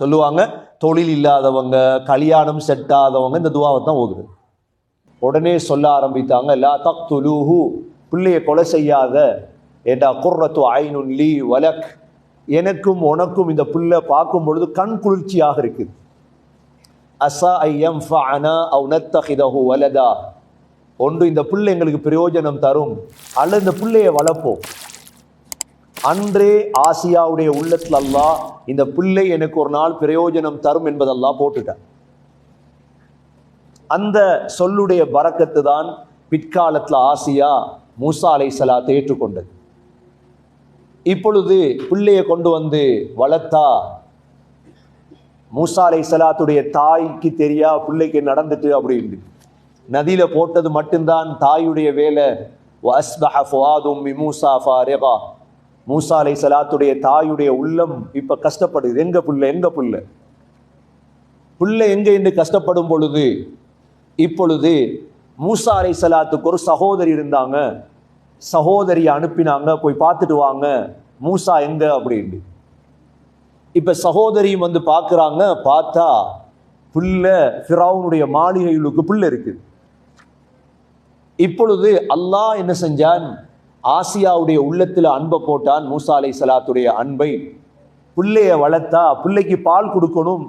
சொல்லுவாங்க, தொழில் இல்லாதவங்க, கல்யாணம் செட் ஆகாதவங்க இந்த துவாவை தான் ஓதுது. உடனே சொல்ல ஆரம்பித்தாங்க, லா தக்துலூஹு, பிள்ளையை கொலை செய்யாத, ஏண்டா குர்ரத்து ஐனுன் லீ வலக், எனக்கும் உனக்கும் இந்த பிள்ளை பார்க்கும் பொழுது கண் குளிர்ச்சியாக இருக்குது. அஸா ஐ யன்ஃபஅனா அவ் நத்தகிதஹு வலதா, ஒன்று இந்த பிள்ளை எங்களுக்கு பிரயோஜனம் தரும், அல்லது இந்த பிள்ளையை வளர்ப்போம். அன்றே ஆசியாவுடைய உள்ளத்தில் அல்லாஹ் இந்த பிள்ளை எனக்கு ஒரு நாள் பிரயோஜனம் தரும் என்பதெல்லாம் போட்டுட்டான். அந்த சொல்லுடைய பரக்கத்து தான் பிற்காலத்தில் ஆசியா மூசா அலைஹிஸ்ஸலாத்தை ஏற்றுக்கொண்டது. இப்பொழுது பிள்ளையை கொண்டு வந்து வளர்த்தா மூசா அலைஹிஸ்ஸலாத்துடைய தாய்க்கு தெரியா பிள்ளைக்கு நடந்துட்டு அப்படின்னு நதியில போட்டது மட்டும்தான் தாயுடைய வேலை. வஅஸ்பஹ ஃபுஆது உம்மி மூசா ஃபாரிகா, மூசா அலைஹிஸ்ஸலாத்துடைய தாயுடைய உள்ளம் இப்ப கஷ்டப்படுது. எங்க புள்ள எங்க என்று கஷ்டப்படும் பொழுது இப்பொழுது மூசா அலைஹிஸ்ஸலாத்துக்கு ஒரு சகோதரி இருந்தாங்க. சகோதரியை அனுப்பினாங்க, போய் பார்த்துட்டு வாங்க மூசா எங்க அப்படின்னு. இப்ப சகோதரியும் வந்து பார்க்குறாங்க, பார்த்தா புல்ல ஃபிரௌனுடைய மாளிகைகளுக்கு புல்ல இருக்குது. இப்பொழுது அல்லாஹ் என்ன செஞ்சான், ஆசியாவுடைய உள்ளத்துல அன்பை போட்டான், மூசா அலைஹிஸ்ஸலாத்துடைய அன்பை. பிள்ளைய வளர்த்தா பிள்ளைக்கு பால் கொடுக்கணும்,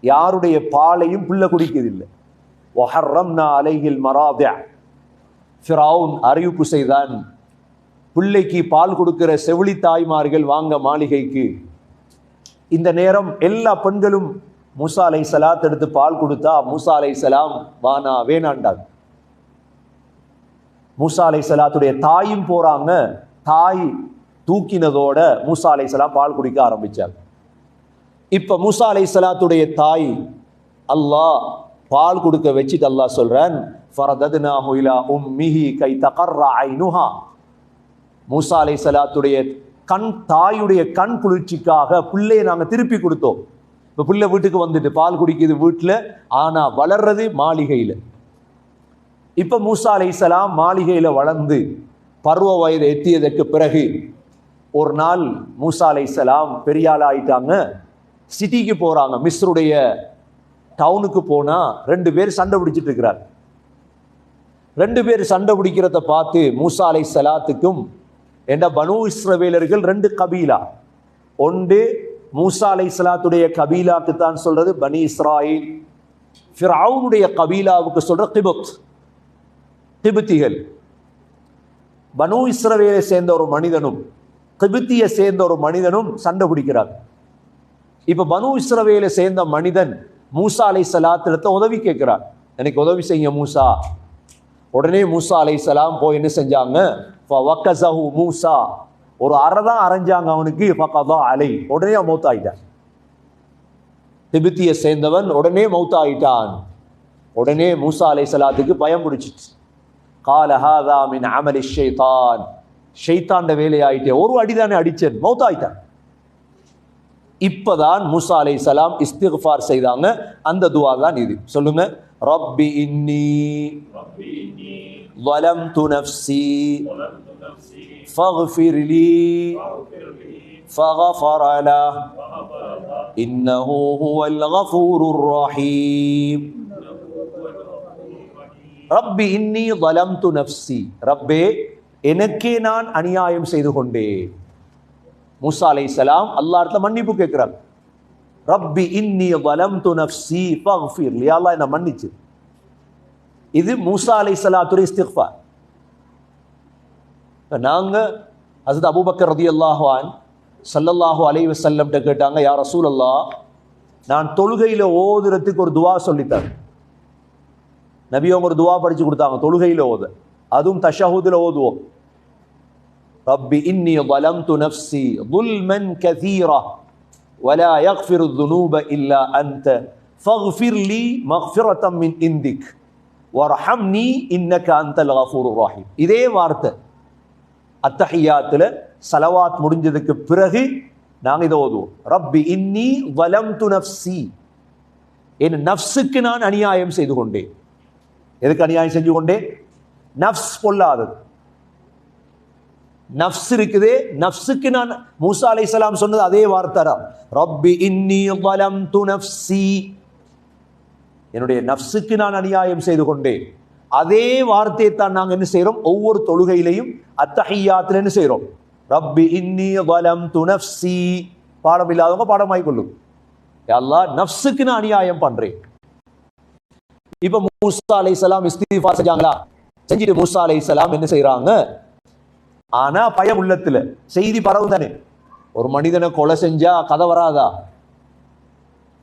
யாருடைய பாலையும் பிள்ளை குடிக்கதில்லை. வஹர்ரம்னா அலைஹில் மராதிஅ, ஃபிரௌன் அறிவிப்பு செய்தான், பிள்ளைக்கு பால் கொடுக்கிற செவிலி தாய்மார்கள் வாங்க மாளிகைக்கு. இந்த நேரம் எல்லா பெண்களும் மூசா அலைஹிஸ்ஸலாத் எடுத்து பால் கொடுத்தா மூசா அலைஹிஸ்ஸலாம் வேணாண்டாங்க. மூசா அலைஹிஸ்ஸலாத்துடைய தாயும் போறாங்க. தாய் தூக்கினதோட மூசா அலைஹிஸ்ஸலாம் பால் குடிக்க ஆரம்பிச்சாங்க. இப்ப மூசா அலைஹிஸ்ஸலாத்துடைய தாய் அல்லாஹ் பால் கொடுக்க வச்சுட்டு அல்லாஹ் சொல்றான், ஃபரதத்னாஹு இலா உம்மிஹி கை தகர்ர ஐனுஹா, மூசா அலைஹிஸ்ஸலாத்துடைய தாயுடைய கண் குளிர்ச்சிக்காக பிள்ளையை நாங்க திருப்பி கொடுத்தோம். இப்ப பிள்ளை வீட்டுக்கு வந்துட்டு பால் குடிக்குது வீட்டுல, ஆனா வளர்றது மாளிகையில. இப்ப மூசா அலைஹிஸ்ஸலாம் மாளிகையில வளர்ந்து பருவ வயது எத்தியதற்கு பிறகு ஒரு நாள் மூசா அலைஹிஸ்ஸலாம் பெரியாள் ஆயிட்டாங்க. சிட்டிக்கு போறாங்க, மிஸ்ருடைய டவுனுக்கு போனா 2 பேர் சண்டை பிடிச்சிட்டு இருக்கிறார். 2 பேர் சண்டை பிடிக்கிறத பார்த்து மூசா அலைஹிஸ்ஸலாத்துக்கும் என்ற பனு இஸ்ரவேலர்கள் 2 கபீலா, ஒன்று மூசா அலைஹிஸ்ஸலாத்துடைய கபீலாக்கு தான் சொல்றது பனி இஸ்ராயில், ஃபிரௌனுடைய கபீலாவுக்கு சொல்ற கிபுத்திகள். பனு இஸ்ரவேலை சேர்ந்த ஒரு மனிதனும் கிபுத்தியை சேர்ந்த ஒரு மனிதனும் சண்டை பிடிக்கிறார். இப்ப பனு இஸ்ரவேலை சேர்ந்த மனிதன் மூசா அலைஹிஸ்ஸலாத்திடத்த உதவி கேட்கிறார், எனக்கு உதவி செய்ய மூசா. உடனே மூசா அலைஹிஸ்ஸலாம் போய் என்ன செஞ்சாங்க, ஃபவக்கஸஹு மூசா, ஒரு அறதான் அரைஞ்சாங்க அவனுக்கு, ஃபகதா அலை, உடனே மௌத்தாயிட்டான். திபெத்தியை சேர்ந்தவன் உடனே மௌத்தாயிட்டான். உடனே மூசா அலைஹிஸ்ஸலாத்துக்கு பயம் பிடிச்சிச்சு. கால ஹாதா மின் அமலி ஷைத்தான், ஷைத்தாண்ட வேலையாயிட்டே, ஒரு அடிதானே அடிச்சேன், மௌத்தாயிட்டான். இப்பதான் மூசா அலைஹிஸ்ஸலாம் இஸ்திக்ஃபார் செய்தாங்க. அந்த துஆ தான் இது. சொல்லுங்க, ரப்பி இன்னி ظلمت نفسي فاغفر لي فغفر له إنه هو الغفور الرحيم. ரப்பி இன்னி ظلمت نفسي, ரப்பே எனக்கே நான் அநியாயம் செய்து கொண்டேன். மூசா அலைஹிஸ்ஸலாம் அல்லாஹ்விடத்துல மன்னிப்பு கேட்கிறாங்க. ரப்பி இன்னி ظلمت نفسي فاغفر لي, அல்லாஹ் என்ன மன்னிச்சு. இது மூசா அலைஹிஸ்ஸலாத்துடைய இஸ்திக்ஃபார். நாங்க ஹஸரத் அபூபக்கர் ரலியல்லாஹு அன்ஹு ஸல்லல்லாஹு அலைஹி வஸல்லம் கிட்ட கேட்டாங்க, யா ரசூலல்லாஹ், நான் தொழுகையில ஓதுறதுக்கு ஒரு துஆ சொல்லித்தாங்க. நபி அவங்க ஒரு துஆ படிச்சு கொடுத்தாங்க தொழுகையில ஓத, அதுவும் தஷஹுதுல ஓதுவோம். ரப்பி இன்னி ظلمت نفسي ظلما كثيرا ولا يغفر الذنوب الا انت فاغفر لي مغفرة من عندك வர்ஹம்னி இன்னக அன்தல் கஃபூருர் ரஹீம். இதே வார்த்தை அத்தஹியாத்துல ஸலவாத் முடிஞ்சதுக்கு பிறகு நாங்க இதை ஓதுவோம். ரப்பி இன்னி ظلمت نفسي, என் நஃப்ஸுக்கு நான் அநியாயம் செய்து கொண்டேன். எதுக்கு அநியாயம் செஞ்சு கொண்டேன்? நஃப்ஸ் பொல்லாதது. நஃப்ஸ் இருக்குதே, நஃப்ஸுக்கு நான் மூசா அலைஹிஸ்ஸலாம் சொன்னது அதே வார்த்தை தான். ரப்பி இன்னி ظلمت நஃப்ஸி, என்னுடைய நஃப்ஸுக்கு நான் அநியாயம் செய்து கொண்டேன். அதே வார்த்தையை தான் நாங்கள் என்ன செய்கிறோம், ஒவ்வொரு தொழுகையிலையும் அத்தஹியாத்தில் என்ன செய்கிறோம், ரப்பி இன்னி ظلمت நஃப்ஸி. பாடம் இல்லாதவங்க பாடமாய் கொள்ளும், யா அல்லாஹ் நஃப்ஸுக்கு நான் அநியாயம் பண்றேன். இப்ப மூசா அலைஹிஸ்ஸலாம் இஸ்திக்ஃபார் செஞ்சாங்களா? செஞ்சுட்டு மூசா அலைஹிஸ்ஸலாம் என்ன செய்யறாங்க, ஆனா பயம் உள்ளத்துல, செய்தி பரவு தானே. ஒரு மனிதனை கொலை செஞ்சா கதை வராதா?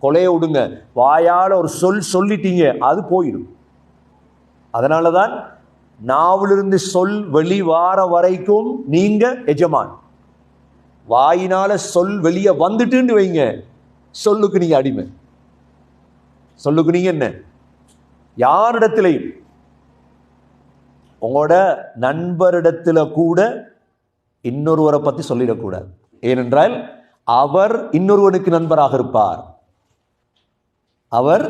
கொலையை விடுங்க, வாயால ஒரு சொல்லிட்டீங்க அது போயிடும். அதனாலதான் நாவிலிருந்து சொல் வெளிவார வரைக்கும் நீங்க எஜமான். வாயினால சொல் வெளியே வந்துட்டுன்னு வைங்க, சொல்லுக்கு நீங்க அடிமை. சொல்லுக்கு நீங்க என்ன, யாரிடத்திலையும், உங்களோட நண்பரிடத்துல கூட இன்னொருவரை பத்தி சொல்லிடக்கூடாது. ஏனென்றால் அவர் இன்னொருவனுக்கு நண்பராக இருப்பார். அவர்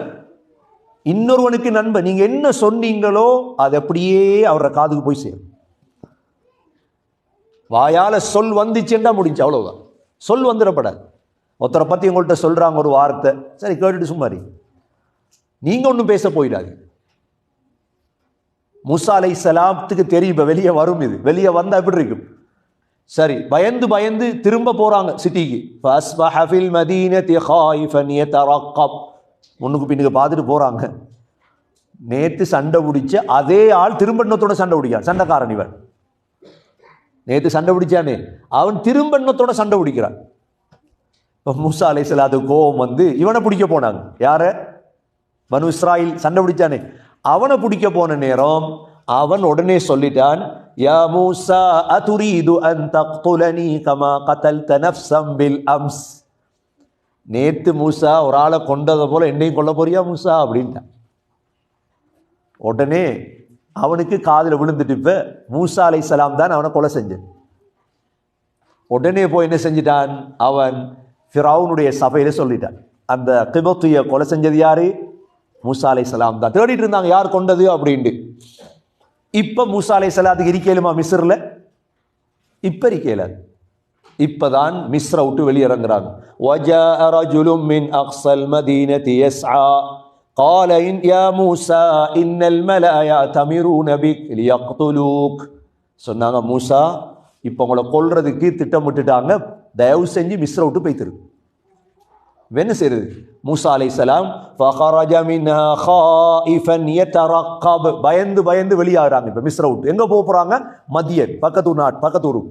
இன்னொருவனுக்கு நண்பர். நீங்க என்ன சொன்னீங்களோ அது அப்படியே அவரோட காதுக்கு போய் சேரும். வாயால சொல் வந்துச்சுன்னா முடிஞ்சு, அவ்வளவுதான். சொல் வந்துடப்படாது. ஒருத்தரை பத்தி உங்கள்கிட்ட சொல்றாங்க ஒரு வார்த்தை, சரி கேட்டுட்டு சும்மாரி, நீங்க ஒன்றும் பேச போயிடாது. மூசா அலைஹிஸ்ஸலாத்துக்கு தெரியும் இப்ப வெளியே வரும், இது வெளியே வந்தா எப்படி இருக்கும். சரி, பயந்து பயந்து திரும்ப போறாங்க சிட்டிக்கு. முன்னுக்கு பின்னுக்கு பார்த்துட்டு போறாங்க. நேத்து சண்டை பிடிச்ச அதே ஆள் திரும்ப இன்னத்தோட சண்டை பிடிக்கிறான். சண்டைக்காரன் இவன். நேத்து சண்டை பிடிச்சானே அவன் திரும்ப இன்னத்தோட சண்டை பிடிக்கிறான். மூசா அலைஹிஸ்ஸலாத்துக்கு கோபம் வந்து இவனை பிடிக்க போனாங்க. யார? பனு இஸ்ராயில் சண்டை பிடிச்சானே அவனை பிடிக்க போன நேரம் அவன் உடனே சொல்லிட்டான், யா மூசா அதுரீது அன் தக்துலனி கமா கதல்த நஃப்ஸம் பில் அம்ஸ். நேத்து மூசா ஒரு ஆளை கொண்டதை போல என்னையும் கொல்ல போறியா மூசா அப்படின்ட்டான். உடனே அவனுக்கு காதில் விழுந்துட்டு இப்ப மூசா அலைஹிஸ்ஸலாம் தான் அவனை கொலை செஞ்சான். உடனே போய் என்ன செஞ்சிட்டான், அவன் ஃபிரௌனுடைய சபையில சொல்லிட்டான், அந்த கிபத்திய கொலை செஞ்சது யாரு? மூசா அலைஹிஸ்ஸலாம் தான். தேடிட்டு இருந்தாங்க யார் கொண்டது அப்படின்ட்டு. இப்ப மூசா அலைஹிஸ்ஸலாத்துக்கு இருக்கேலுமா மிஸ்ர்ல? இப்ப இருக்கேலாது. இப்பதான் மிஸ்ரை விட்டு வெளியிறங்குறாங்க. وَجَاءَ رَجُلٌ مِّنْ أَقْصَى الْمَدِينَةِ يَسْعَى قَالَ يَا مُوسَى إِنَّ الْمَلَأَ يَأْتَمِرُونَ بِكَ لِيَقْتُلُوكَ. சொன்னாங்க, மூசா இப்ப உங்களை கொல்றதுக்கு திட்டமிட்டுட்டாங்க, தயவு செஞ்சு மிஸ்ரை விட்டு போய்த்திரு. என்ன செய்யுது மூசா அலைஹிஸ்ஸலாம்? فَخَرَجَ مِنْهَا خَائِفًا يَتَرَقَّبُ. பயந்து பயந்து வெளியாகிறாங்க. இப்ப மிஸ்ரை விட்டு எங்க போறாங்க? மதியன், பக்கத்து நாட், பக்கத்தூர்.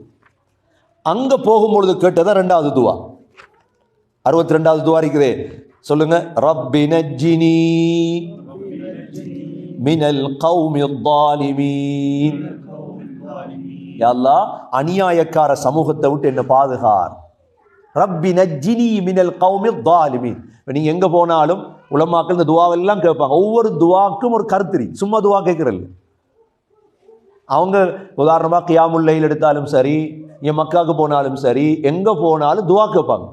அங்க போகும்பொழுது கேட்டதா ரெண்டாவது துவா, 62வது துவா இருக்குதே, சொல்லுங்க. ரப்பி நஜ்ஜினி மினல் கௌமில் ஸாலிமீன். யா அல்லாஹ் அநியாயக்கார சமூகத்தை விட்டு என்ன பாதுகார். ரப்பி நஜ்ஜினி மினல் கௌமில் ஸாலிமீன். நீங்க எங்க போனாலும் உலமாக்கள் இந்த துவாவெல்லாம் கேட்பாங்க. ஒவ்வொரு துவாக்கும் ஒரு கருத்து, சும்மா துவா கேட்கறல்ல. அவங்க உதாரணமா கியாமுல் லைல் எடுத்தாலும் சரி, என் மக்காவுக்கு போனாலும் சரி, எங்க போனாலும் துவா கேட்பாங்க.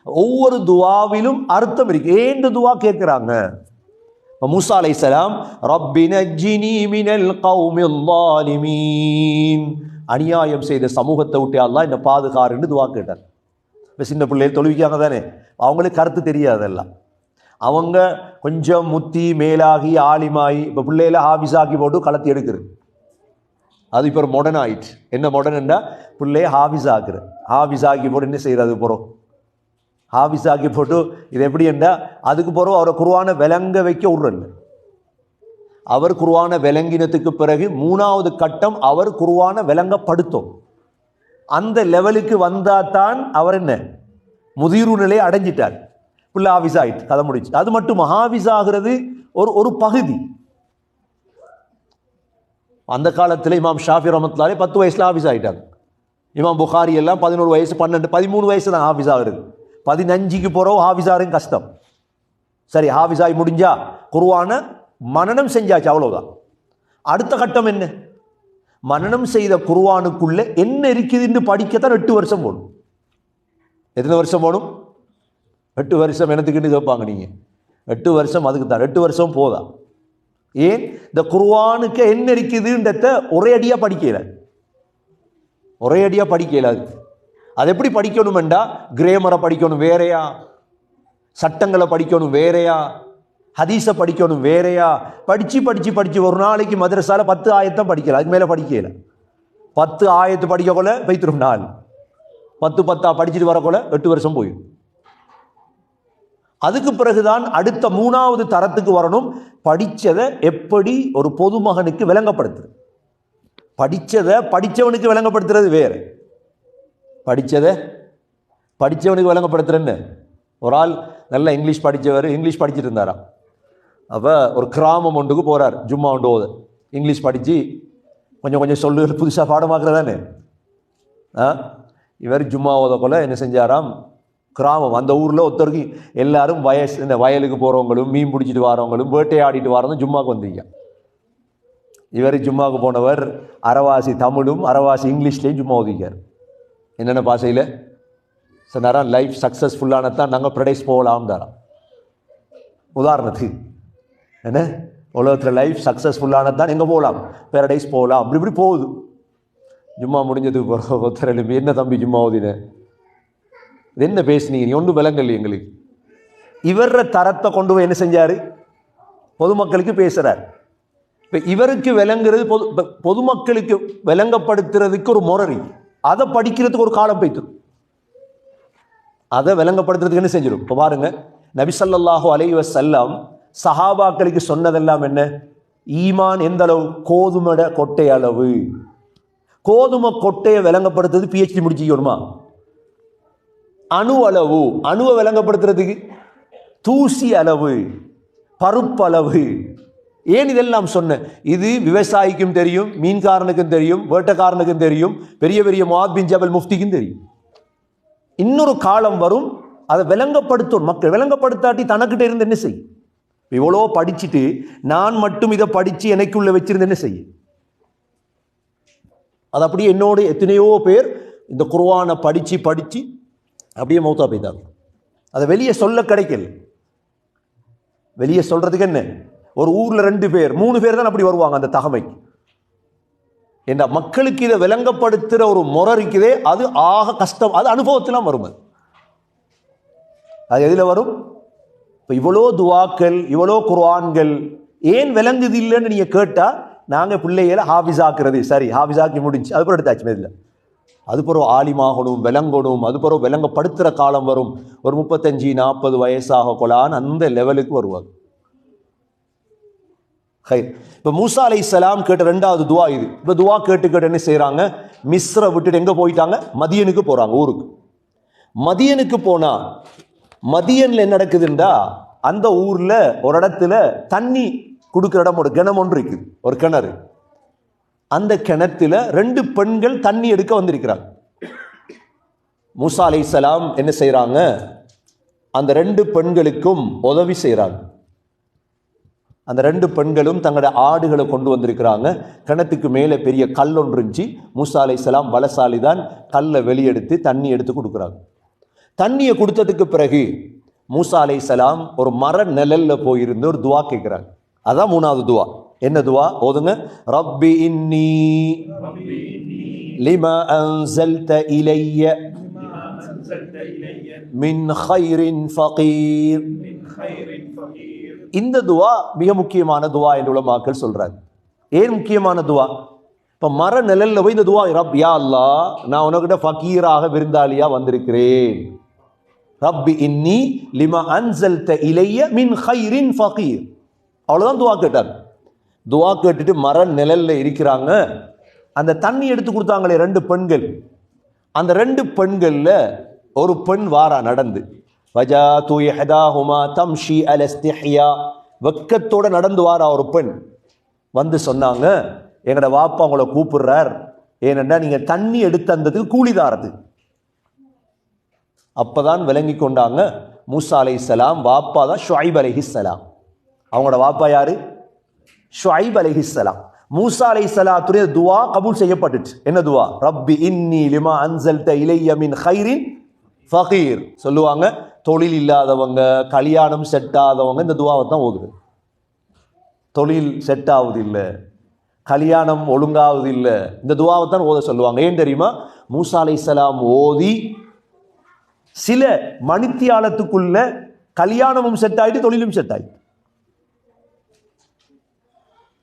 ஒவ்வொரு துவாவிலும் அர்த்தம் இருக்கு. ஏன் துவா கேட்கிறாங்க? மூசா அலைஹிஸ்ஸலாம் ரப்பி நஜ்ஜினி மினல் கௌமில் ஸாலிமீன், அநியாயம் செய்த சமூகத்தை விட்டு அல்லாஹ் என்ன பாதுகாருன்னு துவா கேட்டார். இப்போ சின்ன பிள்ளைகள் தொழுவிக்காங்க தானே, அவங்களுக்கு கருத்து தெரியாதெல்லாம். அவங்க கொஞ்சம் முத்தி மேலாகி ஆலிமாயி இப்போ பிள்ளையில ஹாஃபிஸாக்கி போட்டு கலத்தி எடுக்கிறது. அது இப்போ ஒரு மாடர்ன் ஆயிடுச்சு. என்ன மாடர்ன்டா, பிள்ளைய ஹாஃபிஸ் ஆக்குற. ஹாஃபிஸ் ஆக்கி போட்டு என்ன செய்யறது? போகிறோம் ஹாஃபிஸ் ஆக்கி போட்டு இது எப்படி என்றா, அதுக்கு போகிறோம் அவரை குர்ஆனை விளங்க வைக்க விடுறல்ல. அவர் குர்ஆனை விளங்கினத்துக்கு பிறகு 3வது கட்டம் அவர் குர்ஆனை விளங்கப்படுத்தும். அந்த லெவலுக்கு வந்தாதான் அவர் என்ன முதிர்வு நிலையை அடைஞ்சிட்டார். பிள்ளை ஹாஃபிஸ் ஆயிட்டு கதை முடிச்சு. அது மட்டும் ஹாஃபிஸ் ஆகிறது ஒரு பகுதி. அந்த காலத்தில் இமாம் ஷாஃபி ரஹ்மத்துல்லாஹி 10 வயசுல ஹாஃபிஸ் ஆகிட்டாங்க. இமாம் புகாரி எல்லாம் 11 வயசு 12 13 வயசு தான் ஹாஃபிஸ் ஆகுறது. 15க்கு போகிறோம் ஹாஃபிஸ் ஆகிறது கஷ்டம். சரி, ஹாஃபிஸ் ஆகி முடிஞ்சா குர்ஆனை மனனம் செஞ்சாச்சு, அவ்வளவுதான். அடுத்த கட்டம் என்ன? மனனம் செய்த குர்ஆனுக்குள்ள என்ன இருக்குதுன்னு படிக்கத்தான் 8 வருஷம் போடும். எத்தனை வருஷம் போடும்? 8 வருஷம். என்னத்துக்குன்னு கேட்பாங்க நீங்க. 8 வருஷம் அதுக்கு தான். 8 வருஷம் போதா? ஏன்? இந்த குர்ஆனுக்கு என்ன இருக்குதுன்றத ஒரே அடியா படிக்கல. ஒரே அடியாக படிக்க இயலாது. அது எப்படி படிக்கணுமெண்டா கிரேமரை படிக்கணும் வேறையா, சட்டங்களை படிக்கணும் வேறையா, ஹதீஸை படிக்கணும் வேறையா, படித்து படித்து படித்து ஒரு நாளைக்கு மதரசால 10 ஆயத்தான் படிக்கல, அதுக்கு மேலே படிக்கல. 10 ஆயத்து படிக்கக்குள்ள வைத்திரும் நாள், 10 படிச்சுட்டு வரக்குள்ள 8 வருஷம் போயிடும். அதுக்கு பிறகுதான் அடுத்த 3வது தரத்துக்கு வரணும். படித்ததை எப்படி ஒரு பொதுமகனுக்கு விளங்கப்படுத்துறது. படித்ததை படித்தவனுக்கு விளங்கப்படுத்துறது வேறு, படித்தவனுக்கு விளங்கப்படுத்துறேன்னு. ஒரு ஆள் நல்லா இங்கிலீஷ் படித்தவர், இங்கிலீஷ் படிச்சுட்டு இருந்தாராம். அப்போ ஒரு கிராமம் ஒன்றுக்கு போகிறார், ஜும்மா ஒன்று ஓத. இங்கிலீஷ் படித்து கொஞ்சம் கொஞ்சம் சொல்லுகள் புதுசாக பாடமாக்குறதானே. இவர் ஜும்மா ஓதக்குள்ள என்ன செஞ்சாராம், கிராமம் அந்த ஊரில் ஒருத்தருக்கு எல்லாரும் இந்த வயலுக்கு போகிறவங்களும் மீன் பிடிச்சிட்டு வரவங்களும் வேட்டையாடிட்டு வரதும் ஜும்மாவுக்கு வந்தீங்க. இவர் ஜும்மாவுக்கு போனவர் அரவாசி தமிழும் அரவாசி இங்கிலீஷ்லேயும் ஜும்மா ஓதிக்கார். என்னென்ன பாஷையில் சொன்னாராம், லைஃப் சக்ஸஸ்ஃபுல்லானதான் நாங்கள் ப்ரடைஸ் போகலாம் தரோம். உதாரணத்துக்கு என்ன, உலகத்தில் லைஃப் சக்ஸஸ்ஃபுல்லானதான் எங்கே போகலாம், பேரடைஸ் போகலாம், அப்படி இப்படி போகுது. ஜும்மா முடிஞ்சதுக்கு ஒருத்தர் எழுப்பி, என்ன தம்பி ஜும்மா ஓதினேன், இது என்ன பேசுனீங்க, நீ ஒன்றும் விளங்கல எங்களுக்கு. இவர தரத்தை கொண்டு போய் என்ன செஞ்சார், பொதுமக்களுக்கு பேசுகிறார். இப்போ இவருக்கு விளங்குறது பொதுமக்களுக்கு விளங்கப்படுத்துறதுக்கு ஒரு முறை, அதை படிக்கிறதுக்கு ஒரு காலம் போய்த்து, அதை விளங்கப்படுத்துறதுக்கு என்ன செஞ்சிடும். இப்போ பாருங்க, நபி ஸல்லல்லாஹு அலைஹி வஸல்லம் சஹாபாக்களுக்கு சொன்னதெல்லாம் என்ன, ஈமான் எந்த அளவு, கோதுமை கொட்டை அளவு. கோதுமை கொட்டையை விளங்கப்படுத்துறது PhD முடிச்சுக்கணுமா? அணு அளவு, அணுவை விளங்கப்படுத்துறதுக்கு தூசி அளவு, பருப்பளவு. ஏன் இதெல்லாம் சொன்ன, இது விவசாயிக்கும் தெரியும், மீன்காரனுக்கும் தெரியும், வேட்டக்காரனுக்கும் தெரியும், பெரிய பெரிய முஆத் பின் ஜபல் முஃப்திக்கும் தெரியும். இன்னொரு காலம் வரும், அதை விளங்கப்படுத்தும். மக்கள் விளங்கப்படுத்தாட்டி தனக்கிட்ட இருந்து என்ன செய்யும். இவ்வளோ படிச்சுட்டு நான் மட்டும் இதை படித்து எனக்குள்ள வச்சிருந்து என்ன செய்யும். அது அப்படியே என்னோட எத்தனையோ பேர் இந்த குர்ஆனை படித்து படித்து அப்படியே மௌத்தா போய்த்தாங்க. அதை வெளியே சொல்ல கிடைக்கல. வெளியே சொல்றதுக்கு என்ன, ஒரு ஊரில் 2 பேர் 3 பேர் தான் அப்படி வருவாங்க அந்த தகமைக்கு. என்ற மக்களுக்கு இதை விளங்கப்படுத்துகிற ஒரு முறை இருக்குதே, அது ஆக கஷ்டம். அது அனுபவத்திலாம் வரும். அது எதில் வரும்? இப்போ இவ்வளோ துவாக்கள், இவ்வளோ குர்ஆன்கள் ஏன் விளங்குது இல்லைன்னு நீங்கள் கேட்டால், நாங்கள் பிள்ளைகளை ஹாஃபிஸாக்குறது, சரி ஹாஃபிஸாக்கி முடிஞ்சு அது பிறகு எடுத்தாச்சு இல்லை, அது பிறகு ஆலிமாகணும், விளங்கணும், அது பிறகு விளங்கப்படுத்துகிற காலம் வரும். ஒரு 35-40 வயசாக கொலான்னு அந்த லெவலுக்கு வருவாங்க. இப்போ மூசா அலைஹிஸ்ஸலாம் கேட்ட 2வது துவா இது. இப்போ துவா கேட்டு என்ன செய்கிறாங்க, மிஸ்ரை விட்டுட்டு எங்கே போயிட்டாங்க, மதியனுக்கு போகிறாங்க, ஊருக்கு. மதியனுக்கு போனால் மதியனில் என்ன நடக்குதுண்டா, அந்த ஊரில் ஒரு இடத்துல தண்ணி கொடுக்குற இடம், ஒரு கிணம் ஒன்று இருக்குது, ஒரு கிணறு. அந்த கிணத்துல 2 பெண்கள் தண்ணி எடுக்க வந்திருக்கிறாங்க. மூசா அலைஹிஸ்ஸலாம் என்ன செய்கிறாங்க, அந்த 2 பெண்களுக்கும் உதவி செய்கிறாங்க. அந்த 2 பெண்களும் தங்களோட ஆடுகளை கொண்டு வந்திருக்கிறாங்க. கிணத்துக்கு மேலே பெரிய கல் ஒன்று இருந்துச்சு. மூசா அலைஹிஸ்ஸலாம் பலசாலி தான், கல்லை வெளியெடுத்து தண்ணி எடுத்து கொடுக்குறாங்க. தண்ணியை கொடுத்ததுக்கு பிறகு மூசா அலைஹிஸ்ஸலாம் ஒரு மர நிழல்ல போயிருந்து ஒரு துவா கேட்குறாங்க. அதான் 3வது துவா. என்ன துவா ஓதுங்க, ரப்பி இன்னி லிமா அன்ஸல்த இலைய மின் கைரின் ஃபகீர். இந்த துவா மிக முக்கியமான துவா என்று உலமாக்கள் சொல்றாங்க. ஏன் முக்கியமான துவா? இப்போ மர நிழல்ல போய் இந்த துவா, ரப் யா அல்லாஹ், நான் உனக்கிட்ட ஃபகீராக விருந்தாளியா வந்திருக்கிறேன். ரப்பி இன்னி லிமா அன்ஸல்த இலைய மின் கைரின் ஃபகீர். அவ்வளோதான் துவா கேட்டார். துவா கேட்டுட்டு மர நிழல்ல இருக்கிறாங்க. அந்த தண்ணி எடுத்து கொடுத்தாங்களே 2 பெண்கள், அந்த 2 பெண்கள்ல ஒரு பெண் வாரா நடந்து, வஜாது இஹ்தாஹுமா தம்ஷி அலா இஸ்திஹ்யா, வெக்கத்தோட நடந்து வாரா ஒரு பெண் வந்து சொன்னாங்க, எங்கட வாப்பா உங்களை கூப்பிடுறார், ஏனென்றா நீங்க தண்ணி எடுத்து தந்ததுக்கு கூலிதாரது. அப்பதான் விளங்கி கொண்டாங்க, மூசா அலைஹிஸ்ஸலாம் வாப்பா தான் ஷுஐப் அலைஹிஸ்ஸலாம். அவங்களோட வாப்பா யாரு? ஷுஐப் அலைஹிஸ்ஸலாம். மூசா அலைஹிஸ்ஸலாத்துடைய துவா கபூல் செய்யப்பட்டுச்சு. என்ன துவா? ரப்பி இன்னி லிமா அன்ஸல்த இலைய மின் கைரின் ஃபகீர். சொல்லுவாங்க, தொழில் இல்லாதவங்க, கல்யாணம் செட் ஆகாதவங்க இந்த துவாவை தான் ஓதுது. தொழில் செட் ஆகுது இல்லை, கல்யாணம் ஒழுங்காவது இல்லை. இந்த துவாவை தான் ஓத சொல்லுவாங்க. ஏன் தெரியுமா? மூசா அலைஹிஸ்ஸலாம் ஓதி சில மணித்தியாலத்துக்குள்ள கல்யாணமும் செட் ஆயிட்டு தொழிலும் செட் ஆயிட்டு.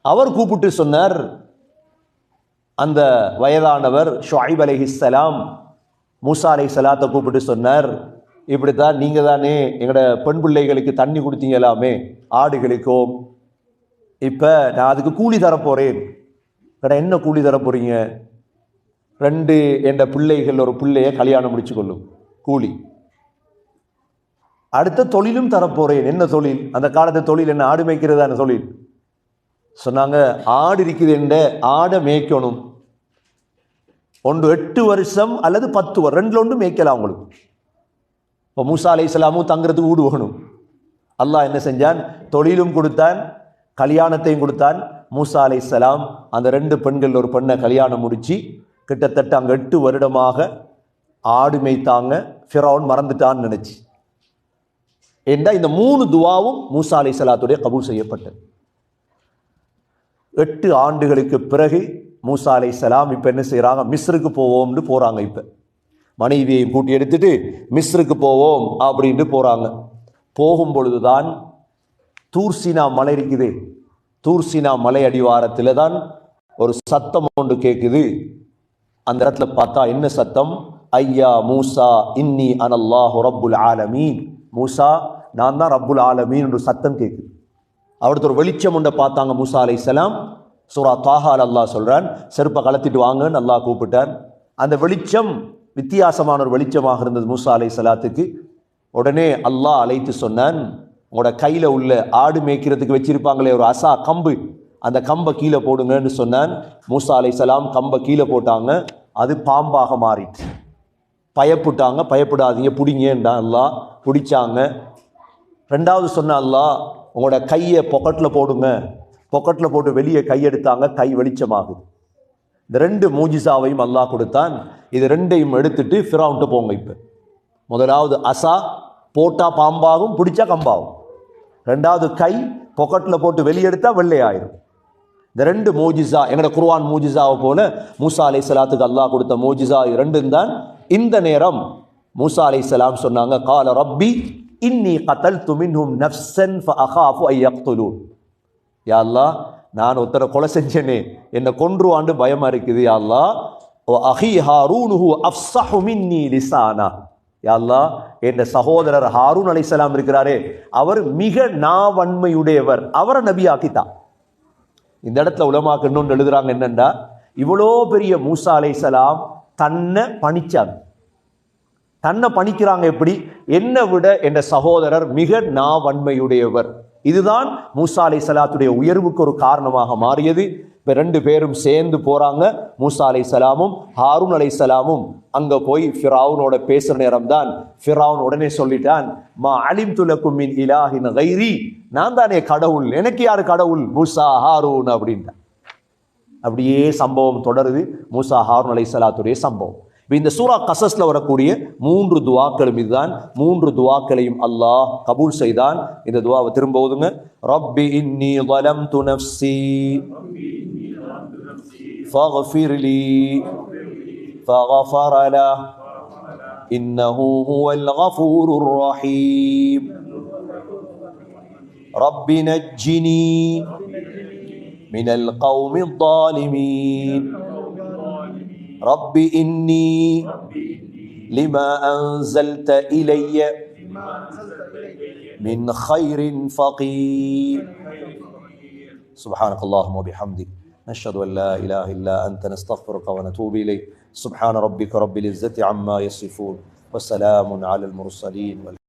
அவர் கூப்பிட்டு சொன்னார், அந்த வயதானவர் ஷுஐப் அலைஹிஸ்ஸலாம் மூசா அலைஹிஸ்ஸலாத்தை கூப்பிட்டு சொன்னார், இப்படித்தான் நீங்க தானே எங்களோட பெண் பிள்ளைகளுக்கு தண்ணி கொடுத்தீங்களாமே ஆடுகளுக்கும், இப்ப நான் அதுக்கு கூலி தரப்போறேன். என்ன கூலி தர போறீங்க? 2 என்ற பிள்ளைகள் ஒரு பிள்ளைய கல்யாணம் முடிச்சு கொள்ளும் கூலி. அடுத்த தொழிலும் தரப்போறேன். என்ன தொழில்? அந்த காலத்து தொழில் என்ன? ஆடு மேய்க்கிறதான தொழில். சொன்னாங்க, ஆடு இருக்குது என்ற ஆடை மேய்க்கணும். ஒன்று 8 வருஷம் அல்லது 10 வருஷம், 2ல ஒன்று மேய்க்கலாம் அவங்களுக்கு. இப்போ மூசா அலைஹிஸ்ஸலாமும் தங்குறதுக்கு வீடு வேணும். அல்லாஹ் என்ன செஞ்சான்? தொழிலும் கொடுத்தான், கல்யாணத்தையும் கொடுத்தான். மூசா அலைஹிஸ்ஸலாம் அந்த 2 பெண்கள் ஒரு பெண்ணை கல்யாணம் முடிச்சு கிட்டத்தட்ட அங்கே 8 வருடமாக ஆடு மேய்த்தாங்க. ஃபிரௌன் மறந்துட்டான்னு நினைச்சு. ஏண்டா இந்த 3 துவாவும் மூசா அலைஹிஸ்ஸலாத்துடைய கபூல் செய்யப்பட்டது. 8 ஆண்டுகளுக்கு பிறகு மூசா அலைஹிஸ்ஸலாம் இப்போ என்ன செய்கிறாங்க? மிஸ்ருக்கு போவோம்னு போகிறாங்க. இப்போ மனைவியை கூட்டி எடுத்துட்டு மிஸ்ருக்கு போவோம் அப்படின்ட்டு போகிறாங்க. போகும் பொழுதுதான் தூர்சினா மலை இருக்குது. தூர்சினா மலை அடிவாரத்தில் தான் ஒரு சத்தம் ஒன்று கேட்குது. அந்த இடத்துல பார்த்தா என்ன சத்தம்? ஐயா மூசா இன்னி அனல்லாஹு ரப்புல் ஆலமீன். மூசா, நான் தான் ரப்புல் ஆலமீன் என்று சத்தம் கேட்குது. அவருக்கு ஒரு வெளிச்சம் ஒன்றை பார்த்தாங்க மூசா அலைஹிஸ்ஸலாம். சூரா தாஹால் அல்லாஹ் சொல்றான், செருப்பை கலத்திட்டு வாங்கன்னு அல்லாஹ் கூப்பிட்டான். அந்த வெளிச்சம் வித்தியாசமான ஒரு வெளிச்சமாக இருந்தது மூசா அலைஹிஸ்ஸலாத்துக்கு. உடனே அல்லாஹ் அழைத்து சொன்னான், உங்களோட கையில் உள்ள ஆடு மேய்க்கிறதுக்கு வச்சிருப்பாங்களே ஒரு அசா கம்பு, அந்த கம்பை கீழே போடுங்கன்னு சொன்னான். மூசா அலைஹிஸ்ஸலாம் கம்பை கீழே போட்டாங்க. அது பாம்பாக மாறிட்டு. பயப்பட்டாங்க. பயப்படாதீங்க, பிடிங்கன்றா அல்லாஹ். பிடிச்சாங்க. 2வது சொன்ன அல்லாஹ், உங்களோட கையை பொக்கெட்டில் போடுங்க. பொக்கெட்டில் போட்டு வெளியே கையெடுத்தாங்க. கை வெளிச்சமாகுது. இந்த 2 மூஜிசாவையும் அல்லாஹ் கொடுத்தான். இது 2ஐயும் எடுத்துட்டு ஃபிரௌன்ட்ட போங்க. இப்போ முதலாவது அசா போட்டா பாம்பாகும், பிடிச்சா கம்பாகும். 2வது கை பொக்கெட்டில் போட்டு வெளியெடுத்தா வெள்ளையாயிரும். இந்த 2 மூஜிசா எங்களோட குர்ஆன் மூஜிசாவை போல மூசா அலைஹிஸ்ஸலாத்துக்கு அல்லாஹ் கொடுத்த மூஜிசா 2 தான். இந்த நேரம் மூசா அலைஹிஸ்ஸலாம் சொன்னாங்க, கால ரப்பி இன்னி கதல்து மின்ஹும் நஃப்ஸன் ஃபஅகாஃபு அன் யக்துலூன். யா அல்லாஹ், நான் ஒருத்தரை கொலை செஞ்சேனே, என்னை கொன்றுவாண்டு பயமா இருக்குது. யா அல்லாஹ், வ அஹி ஹாரூனுஹு அஃப்ஸஹு மின்னி லிசானா. யா அல்லாஹ், என் சகோதரர் ஹாரூன் அலைஹிஸ்ஸலாம் இருக்கிறாரே, அவர் மிக நாவன்மையுடையவர், அவரை நபியாக்கித்தான். இந்த இடத்துல உலமாக்கள் இன்னொன்று எழுதுறாங்க, என்னண்டா, இவ்வளோ பெரிய மூசா அலைஹிஸ்ஸலாம் தன்னை பணிச்சாங்க. தன்னை பணிக்கிறாங்க எப்படி? என்னை விட என் சகோதரர் மிக நாவன்மையுடையவர். இதுதான் மூசா அலைஹிஸ்ஸலாத்துடைய உயர்வுக்கு ஒரு காரணமாக மாறியது. இப்போ 2 பேரும் சேர்ந்து போறாங்க. மூசா அலைஹிஸ்ஸலாமும் ஹாரூன் அலைஹிஸ்ஸலாமும் அங்க போய் ஃபிரௌனோட பேசுற நேரம் தான் ஃபிரௌன் உடனே சொல்லிட்டான், மா அலிம்து லக்கும் மின் இலாஹின் கைரி, நான் தானே கடவுள், எனக்கு யாரு கடவுள்? மூசா ஹாரூன் அப்படின்ட்டான். அப்படியே சம்பவம் தொடருது. மூசா ஹாரூன் அலைஹிஸ்ஸலாத்துடைய சம்பவம். இந்த சூரா கசஸ்ல வரக்கூடிய 3 துவாக்களும் இதுதான். 3 துவாக்களையும் அல்லாஹ் கபூல் செய்தான். இந்த துவாவை திரும்ப ஓதுங்க. ரப்பி இன்னி ظلمت نفسي فاغفر لي فغفر له إنه هو الغفور الرحيم رب نجني من القوم الظالمين رب إني لما أنزلت إلي من خير فقير سبحانك اللهم وبحمدك نشهد أن لا إله إلا أنت نستغفرك ونتوب إليك سبحان ربك رب العزة عما يصفون وسلام على المرسلين